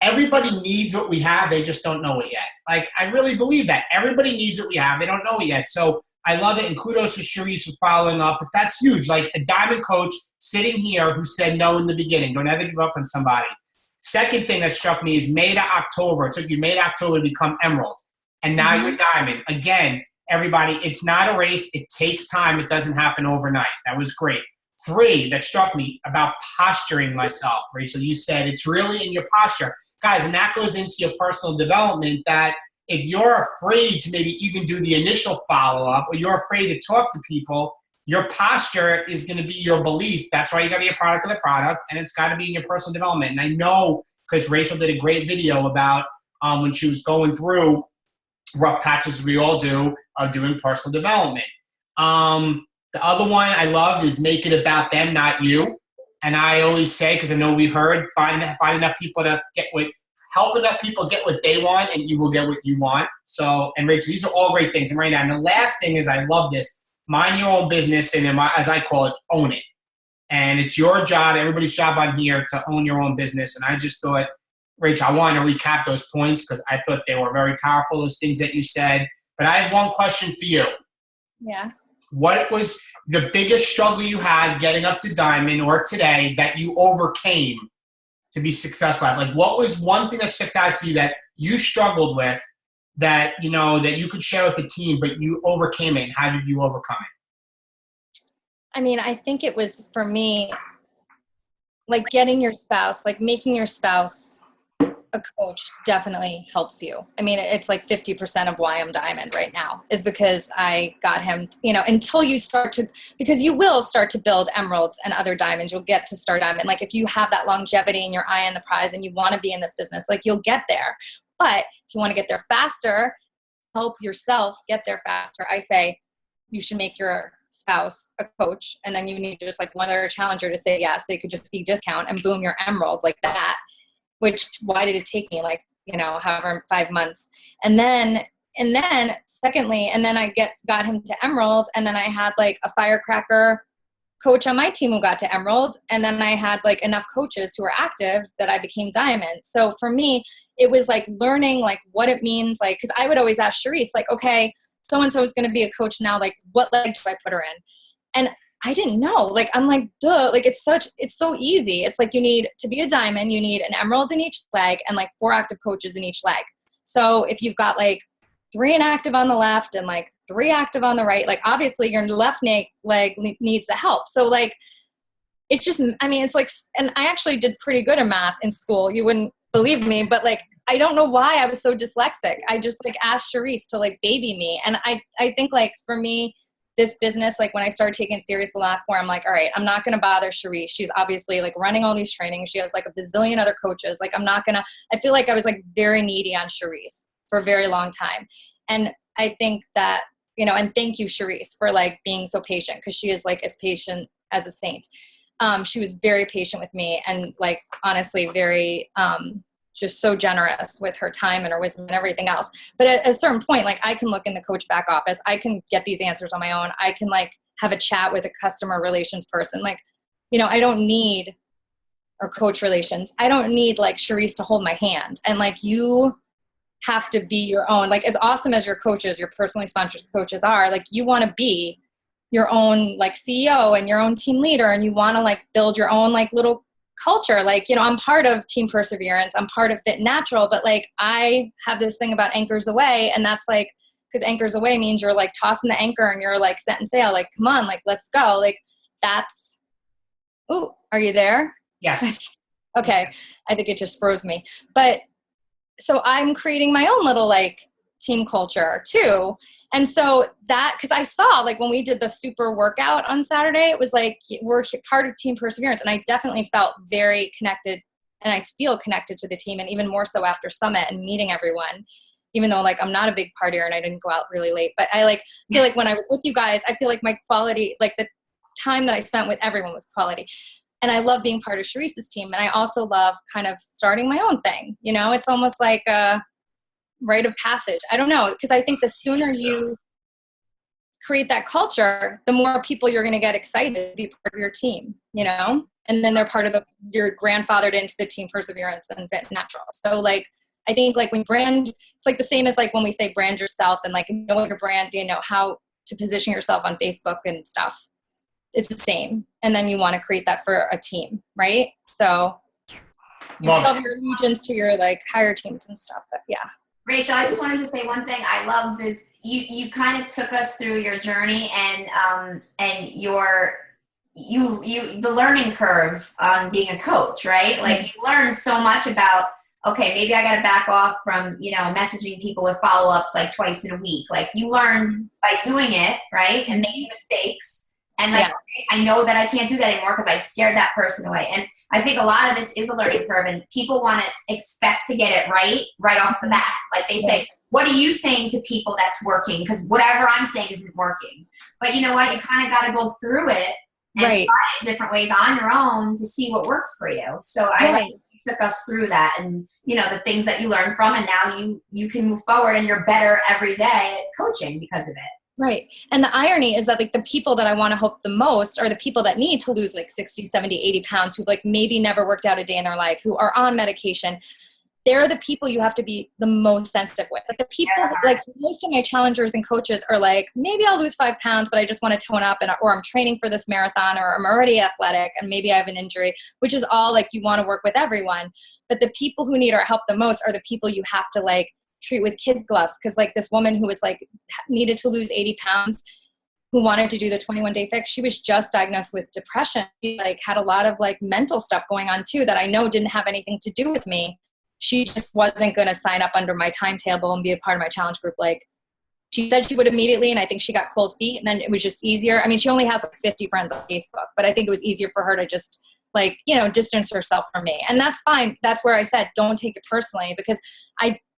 everybody needs what we have. They just don't know it yet. Like, I really believe that. Everybody needs what we have. They don't know it yet. So I love it. And kudos to Charisse for following up. But that's huge. Like, a diamond coach sitting here who said no in the beginning. Don't ever give up on somebody. Second thing that struck me is May to October. It took you May to October to become emerald. And now you're diamond. Again, everybody, it's not a race. It takes time. It doesn't happen overnight. That was great. 3, that struck me about posturing myself. Rachel, you said it's really in your posture. Guys, and that goes into your personal development, that if you're afraid to maybe even do the initial follow-up, or you're afraid to talk to people, your posture is going to be your belief. That's why you got to be a product of the product, and it's got to be in your personal development. And I know, because Rachel did a great video about when she was going through rough patches, we all do, of doing personal development. The other one I loved is make it about them, not you. And I always say, because I know we heard, find enough people to help enough people get what they want, and you will get what you want. So, and Rachel, these are all great things. And right now, and the last thing is, I love this: mind your own business, and as I call it, own it. And it's your job, everybody's job on here, to own your own business. And I just thought, Rachel, I want to recap those points because I thought they were very powerful, those things that you said. But I have one question for you. Yeah. What was the biggest struggle you had getting up to diamond, or today, that you overcame to be successful at? Like, what was one thing that sticks out to you that you struggled with, that, you know, that you could share with the team, but you overcame it? And how did you overcome it? I mean, I think it was, for me, like, getting your spouse, like making your spouse a coach definitely helps you. I mean, it's like 50% of why I'm diamond right now is because I got him, you know, until you start to, because you will start to build emeralds and other diamonds, you'll get to star diamond. Like, if you have that longevity and your eye on the prize and you want to be in this business, like, you'll get there. But if you want to get there faster, help yourself get there faster, I say you should make your spouse a coach, and then you need just like one other challenger to say yes. They could just be discount, and boom, you're emerald like that. Which, why did it take me, like, you know, however, 5 months? And then secondly, and then I got him to emerald, and then I had like a firecracker coach on my team who got to emerald, and then I had like enough coaches who were active that I became diamond. So for me, it was like learning like what it means, like, because I would always ask Charisse, like, okay, so-and-so is going to be a coach now, like, what leg do I put her in? And I didn't know. Like, I'm like, duh. Like, it's so easy. It's like, you need to be a diamond. You need an emerald in each leg and like 4 active coaches in each leg. So if you've got like 3 inactive on the left and like 3 active on the right, like, obviously your left leg needs the help. So like, it's just, I mean, it's like, and I actually did pretty good in math in school. You wouldn't believe me, but like, I don't know why I was so dyslexic. I just like asked Charisse to like baby me. And I think like for me, this business, like when I started taking it serious the last 4, I'm like, all right, I'm not going to bother Charisse. She's obviously like running all these trainings. She has like a bazillion other coaches. Like, I feel like I was like very needy on Charisse for a very long time. And I think that, you know, and thank you, Charisse, for like being so patient, because she is like as patient as a saint. She was very patient with me, and like, honestly, very, just so generous with her time and her wisdom and everything else. But at a certain point, like, I can look in the coach back office. I can get these answers on my own. I can like have a chat with a customer relations person. Like, you know, I don't need, or coach relations, I don't need like Charisse to hold my hand. And like, you have to be your own, like, as awesome as your coaches, your personally sponsored coaches are, like, you want to be your own like CEO and your own team leader. And you want to like build your own like little culture. Like, you know, I'm part of Team Perseverance. I'm part of Fit Natural, but like, I have this thing about anchors away. And that's like, because anchors away means you're like tossing the anchor and you're like setting sail, like, come on, like, let's go. Like, that's, ooh, are you there? Yes. Okay. I think it just froze me. But so I'm creating my own little like team culture too. And so that, cause I saw like when we did the super workout on Saturday, it was like, we're part of Team Perseverance. And I definitely felt very connected, and I feel connected to the team, and even more so after Summit and meeting everyone, even though like I'm not a big partier and I didn't go out really late, but I like feel like when I was with you guys, I feel like my quality, like the time that I spent with everyone was quality. And I love being part of Sharice's team. And I also love kind of starting my own thing. You know, it's almost like a rite of passage. I don't know, because I think the sooner you create that culture, the more people you're going to get excited to be part of your team, you know? And then they're part of you're grandfathered into the Team Perseverance and Fit Natural. So like, I think like when brand, it's like the same as like when we say brand yourself and like know your brand, you know, how to position yourself on Facebook and stuff. It's the same. And then you want to create that for a team, right? So you tell your allegiance to your like higher teams and stuff, but yeah. Rachel, I just wanted to say one thing I loved is you kind of took us through your journey and your the learning curve on being a coach, right? Like you learned so much about, okay, maybe I got to back off from, you know, messaging people with follow-ups like twice in a week. Like you learned by doing it, right? And making mistakes. And like, okay, I know that I can't do that anymore because I've scared that person away. And I think a lot of this is a learning curve, and people want to expect to get it right off the bat. Like they say, what are you saying to people that's working? Because whatever I'm saying isn't working. But you know what? You kind of got to go through it and try it different ways on your own to see what works for you. So I like you took us through that, and you know the things that you learned from, and now you can move forward, and you're better every day at coaching because of it. Right. And the irony is that like the people that I want to help the most are the people that need to lose like 60, 70, 80 pounds, who've like maybe never worked out a day in their life, who are on medication. They're the people you have to be the most sensitive with. Like the people, like most of my challengers and coaches are like, maybe I'll lose 5 pounds, but I just want to tone up, or I'm training for this marathon, or I'm already athletic and maybe I have an injury, which is all like, you want to work with everyone. But the people who need our help the most are the people you have to like treat with kid gloves. Cause like this woman who was like, needed to lose 80 pounds, who wanted to do the 21-day fix, she was just diagnosed with depression. She like had a lot of like mental stuff going on too, that I know didn't have anything to do with me. She just wasn't going to sign up under my timetable and be a part of my challenge group. Like she said she would immediately, and I think she got cold feet, and then it was just easier. I mean, she only has like 50 friends on Facebook, but I think it was easier for her to just like, you know, distance herself from me. And that's fine. That's where I said, don't take it personally, because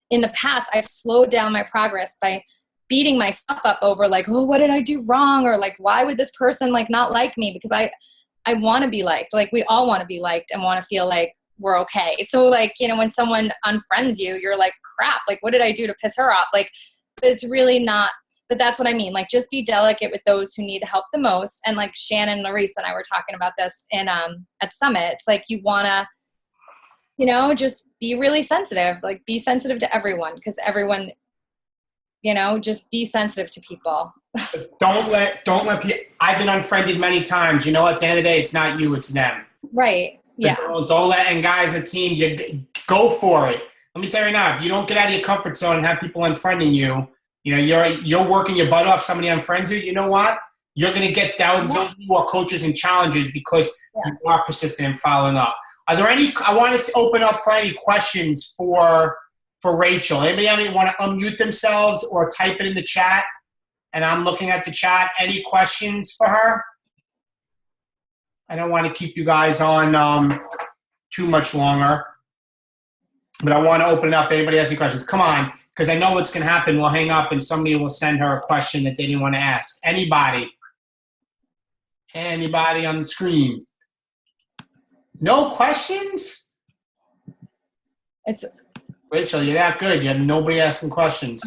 in the past, I've slowed down my progress by beating myself up over like, oh, what did I do wrong? Or like, why would this person like not like me? Because I want to be liked. Like we all want to be liked and want to feel like we're okay. So like, you know, when someone unfriends you, you're like, crap, like what did I do to piss her off? Like, but it's really not, but that's what I mean. Like just be delicate with those who need help the most. And like Shannon, Larissa, and I were talking about this in at Summit. It's like, you want to, you know, just be really sensitive, like be sensitive to everyone, because everyone, you know, just be sensitive to people. Don't let people, I've been unfriended many times. You know what, at the end of the day, it's not you, it's them. Right. Yeah. Don't let, and guys, the team, you go for it. Let me tell you right now, if you don't get out of your comfort zone and have people unfriending you, you know, you're working your butt off, somebody unfriends you, you know what? You're going to get thousands more coaches and challenges because you are persistent in following up. Are there any, I want to open up for any questions for Rachel. Anybody want to unmute themselves or type it in the chat? And I'm looking at the chat. Any questions for her? I don't want to keep you guys on too much longer, but I want to open it up if anybody has any questions. Come on, because I know what's going to happen. We'll hang up and somebody will send her a question that they didn't want to ask. Anybody on the screen? No questions? Rachel, you're that good. You have nobody asking questions.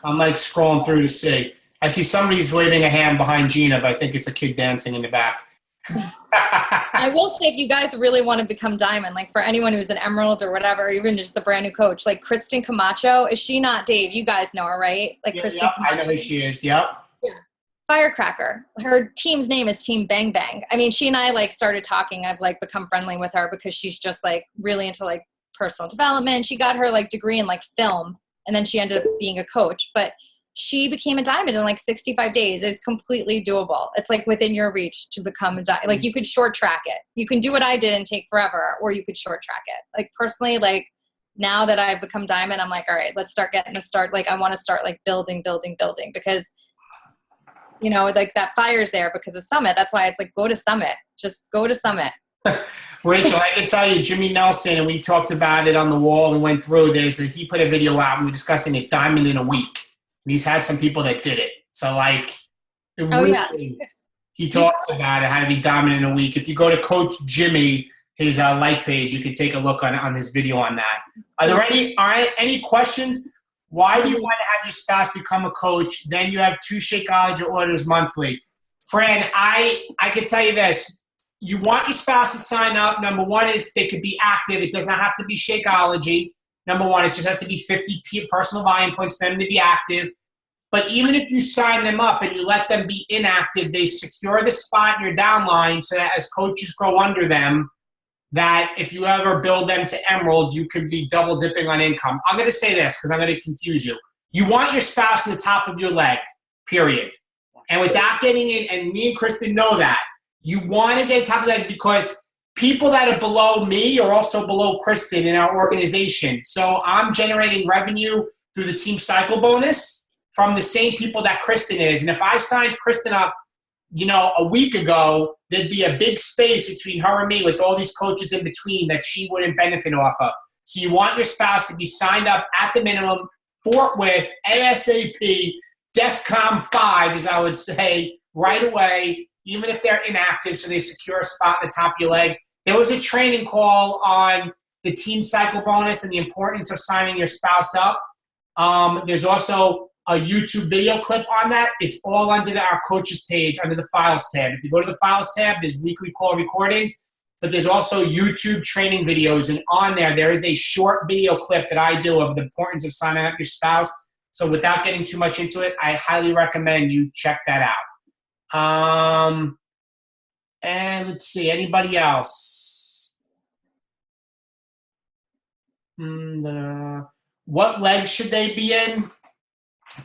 I'm like scrolling through to see. I see somebody's waving a hand behind Gina, but I think it's a kid dancing in the back. I will say, if you guys really want to become diamond, like for anyone who's an emerald or whatever, even just a brand new coach, like Kristen Camacho, is she not Dave? You guys know her, right? Like Kristen Camacho. I know who she is. Yep. Yeah. Firecracker. Her team's name is Team Bang Bang. I mean, she and I like started talking. I've like become friendly with her because she's just like really into like personal development. She got her like degree in like film, and then she ended up being a coach. But she became a diamond in like 65 days. It's completely doable. It's like within your reach to become a diamond. Like you could short track it. You can do what I did and take forever, or you could short track it. Like personally, like now that I've become diamond, I'm like, all right, let's start getting the start. Like I want to start like building because, you know, like that fire's there because of Summit. That's why it's like, go to Summit, just go to Summit. Rachel, I can tell you, Jimmy Nelson, and we talked about it on the wall and went through. He put a video out and we were discussing it, diamond in a week. And he's had some people that did it. So like, he talks about it, how to be diamond in a week. If you go to Coach Jimmy, his like page, you can take a look on his video on that. Are there any questions? Why do you want to have your spouse become a coach? Then you have 2 Shakeology orders monthly. Fran, I can tell you this. You want your spouse to sign up. Number one is they could be active. It does not have to be Shakeology. Number one, it just has to be 50 personal volume points for them to be active. But even if you sign them up and you let them be inactive, they secure the spot in your downline so that as coaches grow under them, that if you ever build them to Emerald, you could be double dipping on income. I'm going to say this because I'm going to confuse you. You want your spouse in the top of your leg, period. And without getting in, and me and Kristen know that, you want to get top of that because people that are below me are also below Kristen in our organization. So I'm generating revenue through the team cycle bonus from the same people that Kristen is. And if I signed Kristen up, you know, a week ago, there'd be a big space between her and me with all these coaches in between that she wouldn't benefit off of. So you want your spouse to be signed up at the minimum, forthwith, ASAP, DEFCON 5, as I would say, right away, even if they're inactive, so they secure a spot at the top of your leg. There was a training call on the team cycle bonus and the importance of signing your spouse up. There's also a YouTube video clip on that. It's all under our coaches page, under the files tab. If you go to the files tab, there's weekly call recordings, but there's also YouTube training videos. And on there is a short video clip that I do of the importance of signing up your spouse. So without getting too much into it, I highly recommend you check that out. And let's see, anybody else? What leg should they be in?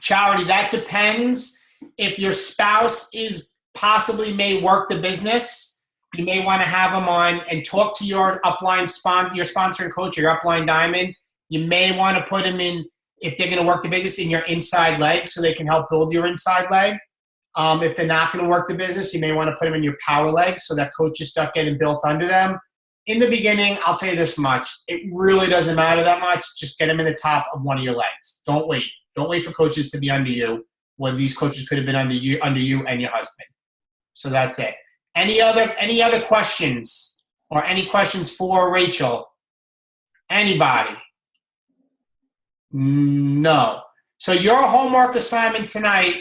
Charity, that depends. If your spouse may work the business, you may want to have them on and talk to your upline your sponsor and coach, or your upline diamond. You may want to put them in, if they're going to work the business, in your inside leg so they can help build your inside leg. If they're not going to work the business, you may want to put them in your power leg so that coaches start getting built under them. In the beginning, I'll tell you this much. It really doesn't matter that much. Just get them in the top of one of your legs. Don't wait. Don't wait for coaches to be under you when these coaches could have been under you and your husband. So that's it. Any other questions or any questions for Rachel? Anybody? No. So your homework assignment tonight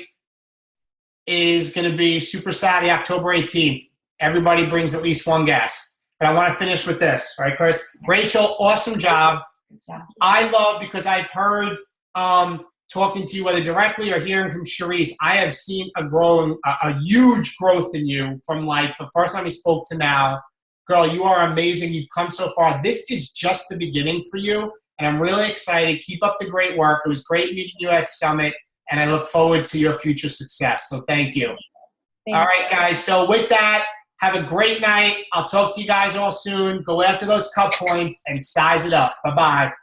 is going to be Super Saturday, October 18th. Everybody brings at least one guest. But I want to finish with this, right, Chris? Rachel, awesome job. Good job. I love, because I've heard talking to you, whether directly or hearing from Sharice, I have seen a huge growth in you from like the first time you spoke to now. Girl, you are amazing. You've come so far. This is just the beginning for you, and I'm really excited. Keep up the great work. It was great meeting you at Summit, and I look forward to your future success. So thank you. All right, guys. So with that, have a great night. I'll talk to you guys all soon. Go after those cut points and size it up. Bye-bye.